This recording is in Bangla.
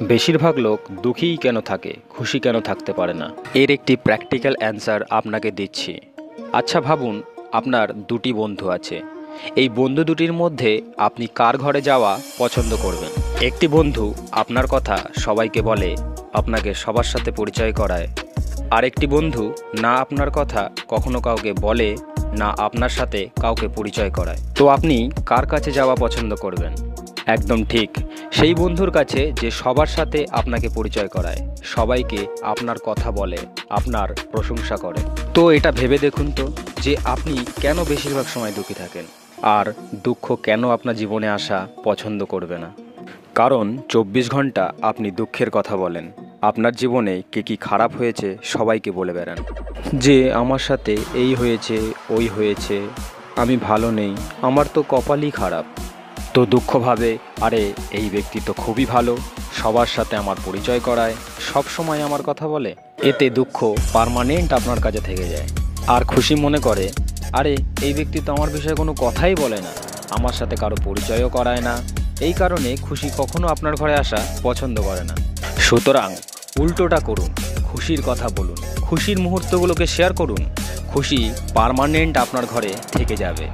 বেশিরভাগ লোক দুঃখীই কেন থাকে, খুশি কেন থাকতে পারে না? এর একটি প্র্যাকটিক্যাল অ্যান্সার আপনাকে দিচ্ছি। আচ্ছা ভাবুন, আপনার দুটি বন্ধু আছে। এই বন্ধু দুটির মধ্যে আপনি কার ঘরে যাওয়া পছন্দ করবেন? একটি বন্ধু আপনার কথা সবাইকে বলে, আপনাকে সবার সাথে পরিচয় করায়। আর একটি বন্ধু না আপনার কথা কখনো কাউকে বলে, না আপনার সাথে কাউকে পরিচয় করায়। তো আপনি কার কাছে যাওয়া পছন্দ করবেন? একদম ঠিক, সেই বন্ধুর কাছে যে সবার সাথে আপনাকে পরিচয় করায়, সবাইকে আপনার কথা বলে, আপনার প্রশংসা করে। তো এটা ভেবে দেখুন তো, যে আপনি কেন বেশিরভাগ সময় দুঃখী থাকেন, আর দুঃখ কেন আপনার জীবনে আসা পছন্দ করবে না? কারণ 24 ঘন্টা আপনি দুঃখের কথা বলেন। আপনার জীবনে কে কী খারাপ হয়েছে সবাইকে বলে বেড়ান, যে আমার সাথে এই হয়েছে, ওই হয়েছে, আমি ভালো নেই, আমার তো কপালই খারাপ। তো দুঃখ ভাবে, আরে এই ব্যক্তি তো খুবই ভালো, সবার সাথে আমার পরিচয় করায়, সব সময় আমার কথা বলে। এতে দুঃখ পার্মানেন্ট আপনার কাছে থেকে যায়। আর খুশি মনে করে, আরে এই ব্যক্তি তো আমার বিষয়ে কোনো কথাই বলে না, আমার সাথে কারো পরিচয়ও করায় না। এই কারণে খুশি কখনো আপনার ঘরে আসা পছন্দ করে না। সুতরাং উল্টোটা করুন, খুশির কথা বলুন, খুশির মুহূর্তগুলোকে শেয়ার করুন। খুশি পার্মানেন্ট আপনার ঘরে থেকে যাবে।